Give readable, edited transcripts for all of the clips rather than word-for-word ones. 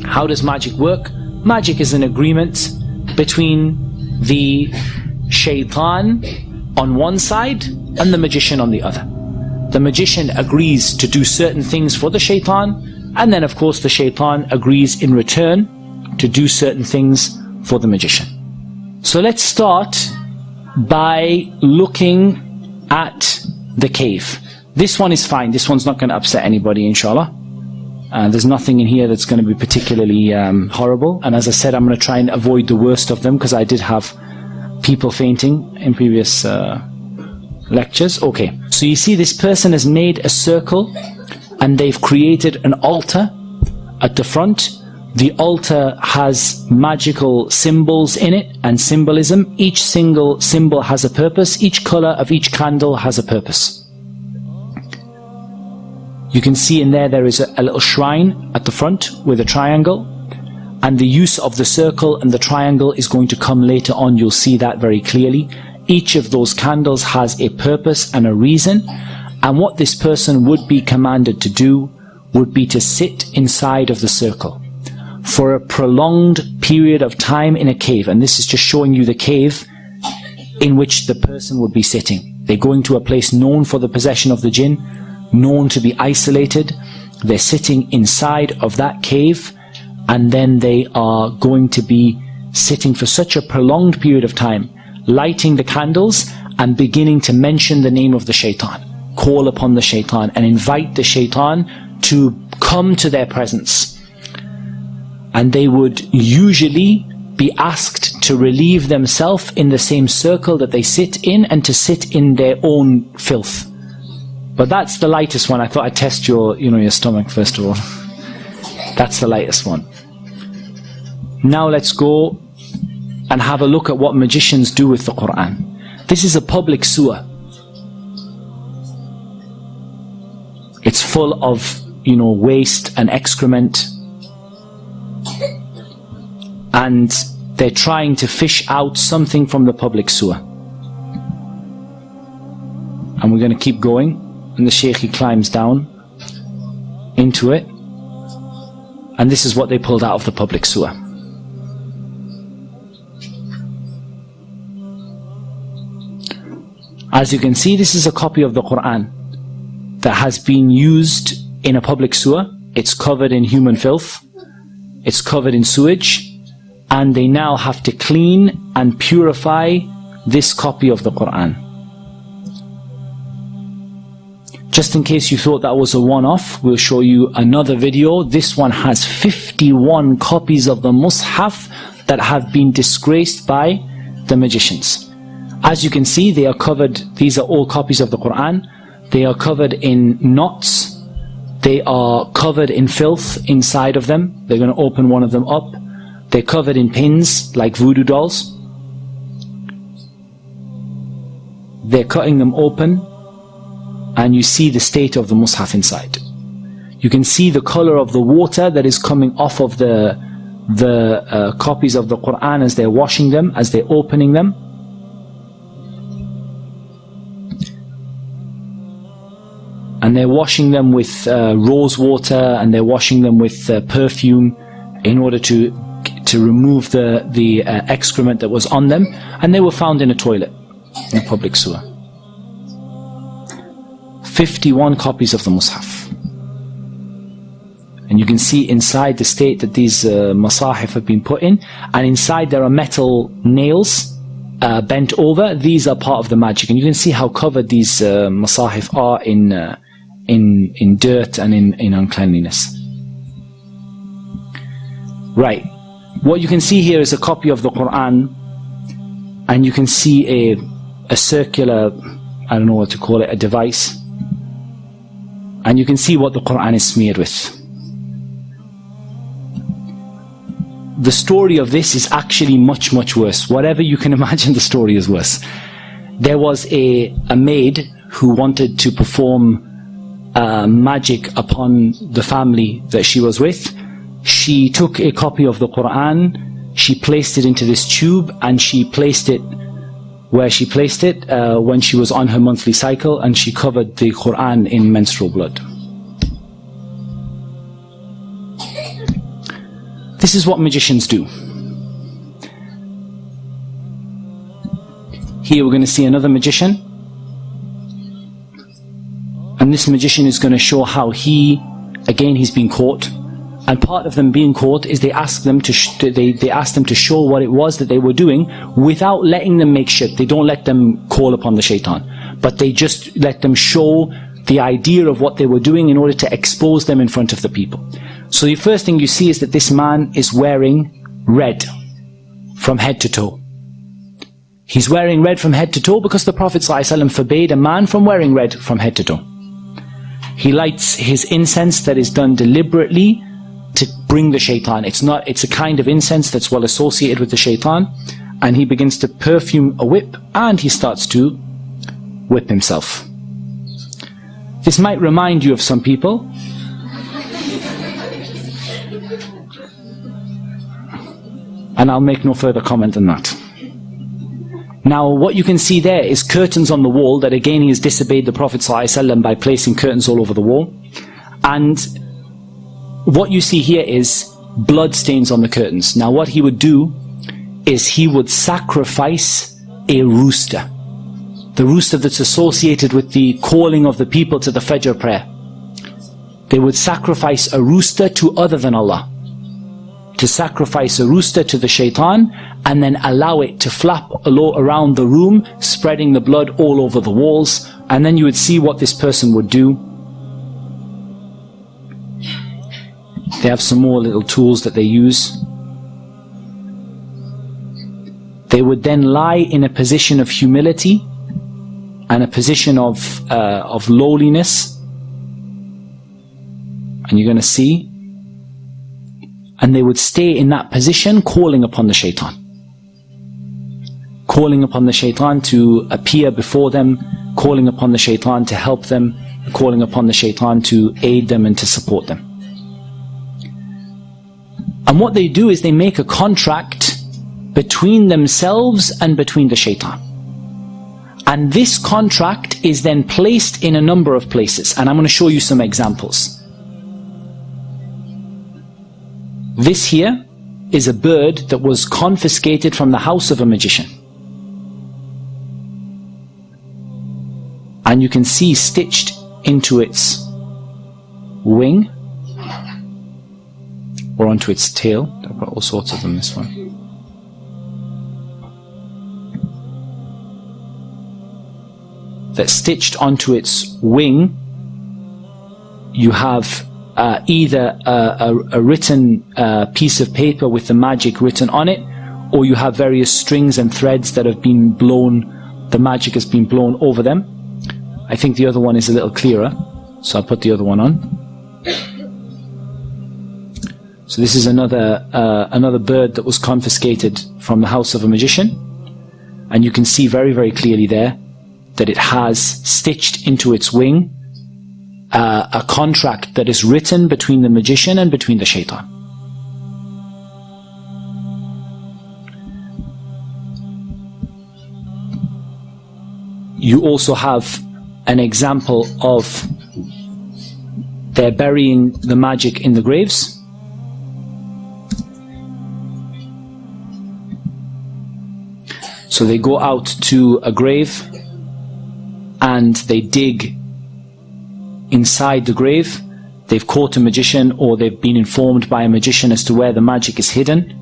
How does magic work? Magic is an agreement between the shaitan on one side and the magician on the other. The magician agrees to do certain things for the shaitan, and then of course the shaitan agrees in return to do certain things for the magician. So let's start by looking at the cave. This one is fine. This one's not going to upset anybody, inshallah. There's nothing in here that's going to be particularly horrible. And as I said, I'm going to try and avoid the worst of them, because I did have people fainting in previous lectures. Okay, so you see this person has made a circle and they've created an altar at the front. The altar has magical symbols in it and symbolism. Each single symbol has a purpose. Each color of each candle has a purpose. You can see in there is a little shrine at the front with a triangle, and the use of the circle and the triangle is going to come later on. You'll see that very clearly. Each of those candles has a purpose and a reason, and what this person would be commanded to do would be to sit inside of the circle for a prolonged period of time in a cave. And this is just showing you the cave in which the person would be sitting. They're going to a place known for the possession of the jinn, known to be isolated. They're sitting inside of that cave, and then they are going to be sitting for such a prolonged period of time, lighting the candles and beginning to mention the name of the shaitan, call upon the shaitan and invite the shaitan to come to their presence. And they would usually be asked to relieve themselves in the same circle that they sit in, and to sit in their own filth. But that's the lightest one. I thought I'd test your stomach first of all. That's the lightest one. Now let's go and have a look at what magicians do with the Quran. This is a public sewer. It's full of, waste and excrement. And they're trying to fish out something from the public sewer. And we're going to keep going. And the Shaykh, he climbs down into it, and this is what they pulled out of the public sewer. As you can see, this is a copy of the Quran that has been used in a public sewer. It's covered in human filth, it's covered in sewage, and they now have to clean and purify this copy of the Quran. Just in case you thought that was a one-off, we'll show you another video. This one has 51 copies of the Mus'haf that have been disgraced by the magicians. As you can see, they are covered, these are all copies of the Quran. They are covered in knots. They are covered in filth inside of them. They're going to open one of them up. They're covered in pins like voodoo dolls. They're cutting them open, and you see the state of the Mus'haf inside. You can see the color of the water that is coming off of the copies of the Quran as they're washing them, as they're opening them. And they're washing them with rose water, and they're washing them with perfume in order to remove the excrement that was on them. And they were found in a toilet, in a public sewer. 51 copies of the Mus'haf. And you can see inside the state that these masahif have been put in, and inside there are metal nails bent over. These are part of the magic, and you can see how covered these masahif are in dirt and in uncleanliness. Right, what you can see here is a copy of the Quran, and you can see a circular, I don't know what to call it, a device, and you can see what the Quran is smeared with. The story of this is actually much, much worse. Whatever you can imagine, the story is worse. There was a maid who wanted to perform magic upon the family that she was with. She took a copy of the Quran, she placed it into this tube, and she placed it where she placed it when she was on her monthly cycle, and she covered the Quran in menstrual blood. This is what magicians do. Here we're going to see another magician. And this magician is going to show how he's been caught. And part of them being caught is they ask them to show what it was that they were doing without letting them make shirk. They don't let them call upon the shaitan, but they just let them show the idea of what they were doing in order to expose them in front of the people. So the first thing you see is that this man is wearing red from head to toe. He's wearing red from head to toe because the Prophet ﷺ forbade a man from wearing red from head to toe. He lights his incense that is done deliberately to bring the shaitan. It's a kind of incense that's well associated with the shaitan, and he begins to perfume a whip and he starts to whip himself. This might remind you of some people. And I'll make no further comment on that. Now, what you can see there is curtains on the wall that again he has disobeyed the Prophet ﷺ by placing curtains all over the wall. And what you see here is blood stains on the curtains. Now, what he would do is he would sacrifice a rooster. The rooster that's associated with the calling of the people to the Fajr prayer. They would sacrifice a rooster to other than Allah. To sacrifice a rooster to the shaitan and then allow it to flap around the room, spreading the blood all over the walls. And then you would see what this person would do. They have some more little tools that they use. They would then lie in a position of humility and a position of lowliness. And you're going to see. And they would stay in that position calling upon the shaitan. Calling upon the shaitan to appear before them, calling upon the shaitan to help them, calling upon the shaitan to aid them and to support them. And what they do is they make a contract between themselves and between the shaitan. And this contract is then placed in a number of places. And I'm going to show you some examples. This here is a bird that was confiscated from the house of a magician. And you can see stitched into its wing, or onto its tail. I've got all sorts of them, this one. That stitched onto its wing, you have either a written piece of paper with the magic written on it, or you have various strings and threads that have been blown, the magic has been blown over them. I think the other one is a little clearer, so I'll put the other one on. So this is another bird that was confiscated from the house of a magician, and you can see very, very clearly there that it has stitched into its wing a contract that is written between the magician and between the shaitan. You also have an example of they're burying the magic in the graves. So they go out to a grave and they dig inside the grave. They've caught a magician, or they've been informed by a magician as to where the magic is hidden.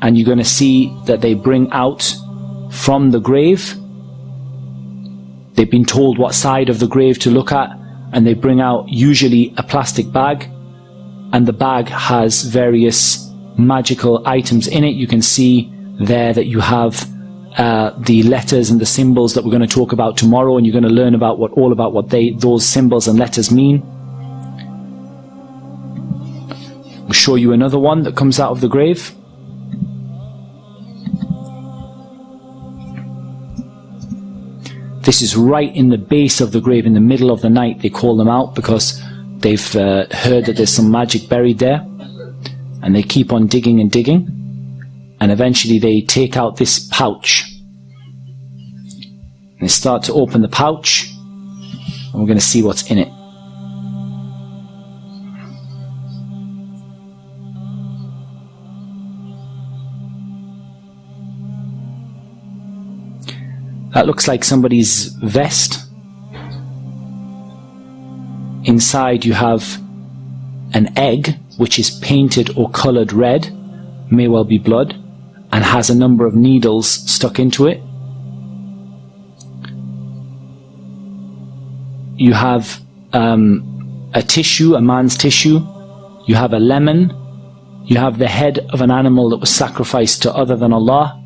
And you're going to see that they bring out from the grave, they've been told what side of the grave to look at, and they bring out usually a plastic bag, and the bag has various magical items in it. You can see there that you have the letters and the symbols that we're going to talk about tomorrow, and you're going to learn about what those symbols and letters mean. We'll show you another one that comes out of the grave. This is right in the base of the grave, in the middle of the night. They call them out because they've heard that there's some magic buried there, and they keep on digging and digging. And eventually they take out this pouch. And they start to open the pouch. And we're going to see what's in it. That looks like somebody's vest. Inside you have an egg which is painted or coloured red, may well be blood, and has a number of needles stuck into it. You have a tissue, a man's tissue. You have a lemon. You have the head of an animal that was sacrificed to other than Allah.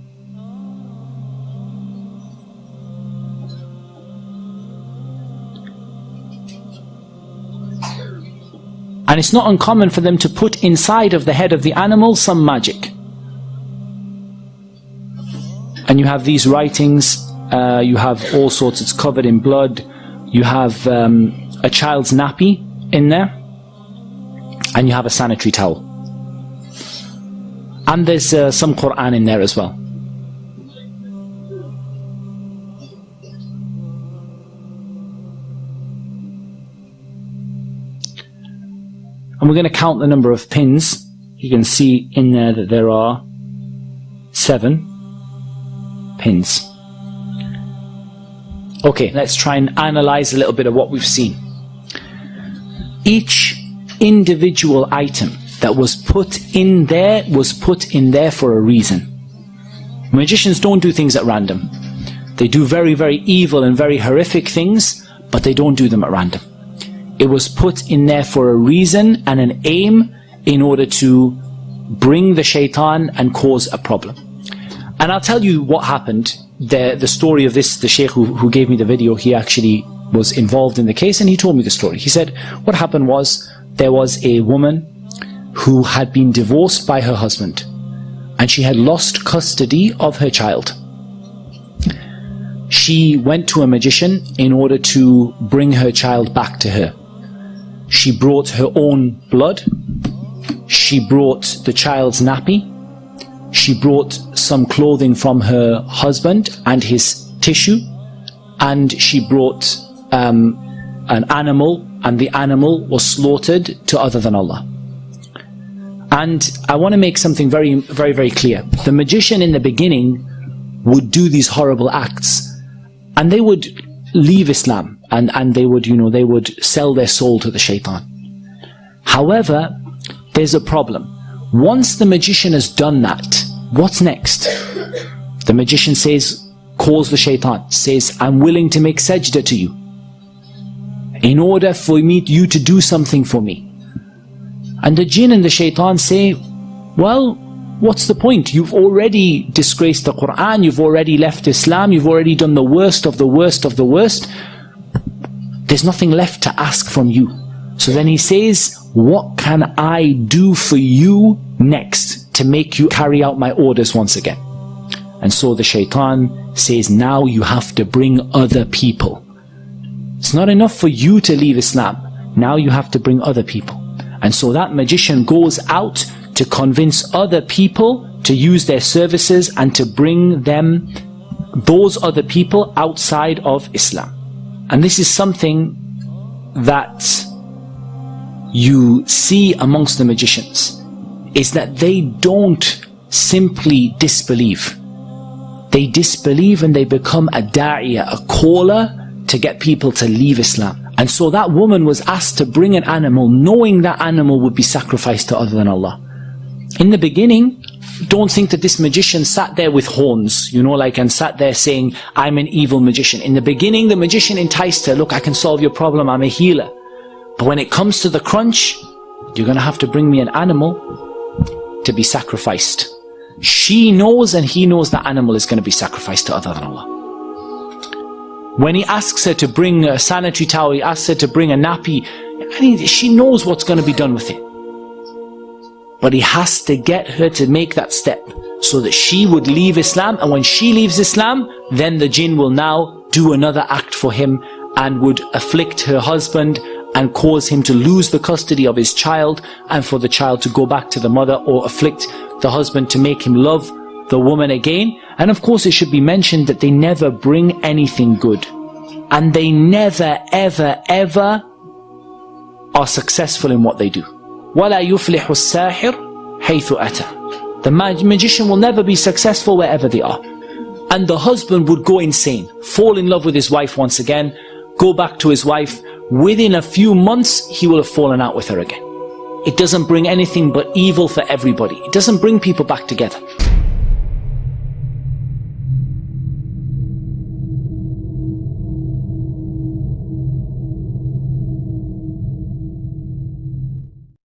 And it's not uncommon for them to put inside of the head of the animal some magic. And you have these writings, you have all sorts, it's covered in blood. You have a child's nappy in there, and you have a sanitary towel. And there's some Quran in there as well. And we're going to count the number of pins. You can see in there that there are 7 pins. Okay, let's try and analyze a little bit of what we've seen. Each individual item that was put in there for a reason. Magicians don't do things at random. They do very, very evil and very horrific things, but they don't do them at random. It was put in there for a reason and an aim in order to bring the shaitan and cause a problem. And I'll tell you what happened. The story of this, the sheikh who gave me the video, he actually was involved in the case, and he told me the story. He said what happened was, there was a woman who had been divorced by her husband, and she had lost custody of her child. She went to a magician in order to bring her child back to her. She brought her own blood, she brought the child's nappy, she brought some clothing from her husband and his tissue, and she brought an animal, and the animal was slaughtered to other than Allah. And I want to make something very, very, very clear. The magician in the beginning would do these horrible acts, and they would leave Islam, and they would, they would sell their soul to the shaitan. However, there's a problem. Once the magician has done that, what's next? The magician says, calls the shaitan, says, I'm willing to make sajda to you in order for you to do something for me. And the jinn and the shaitan say, well, what's the point? You've already disgraced the Quran, you've already left Islam, you've already done the worst of the worst of the worst. There's nothing left to ask from you. So then he says, what can I do for you next to make you carry out my orders once again? And so the shaitan says, now you have to bring other people. It's not enough for you to leave Islam. Now you have to bring other people. And so that magician goes out to convince other people to use their services and to bring them, those other people, outside of Islam. And this is something that you see amongst the magicians, is that they don't simply disbelieve. They disbelieve and they become a da'iyah, a caller to get people to leave Islam. And so that woman was asked to bring an animal, knowing that animal would be sacrificed to other than Allah. In the beginning, don't think that this magician sat there with horns, and sat there saying, I'm an evil magician. In the beginning, the magician enticed her, look, I can solve your problem, I'm a healer. But when it comes to the crunch, you're going to have to bring me an animal to be sacrificed. She knows and he knows that animal is going to be sacrificed to other than Allah. When he asks her to bring a sanitary towel, he asks her to bring a nappy, she knows what's going to be done with it. But he has to get her to make that step so that she would leave Islam, and when she leaves Islam, then the jinn will now do another act for him and would afflict her husband and cause him to lose the custody of his child, and for the child to go back to the mother, or afflict the husband to make him love the woman again. And of course it should be mentioned that they never bring anything good, and they never ever ever are successful in what they do. وَلَا يُفْلِحُ السَّاحِرُ حَيْثُ أَتَى. The magician will never be successful wherever they are. And the husband would go insane, fall in love with his wife once again, go back to his wife. Within a few months, he will have fallen out with her again. It doesn't bring anything but evil for everybody. It doesn't bring people back together.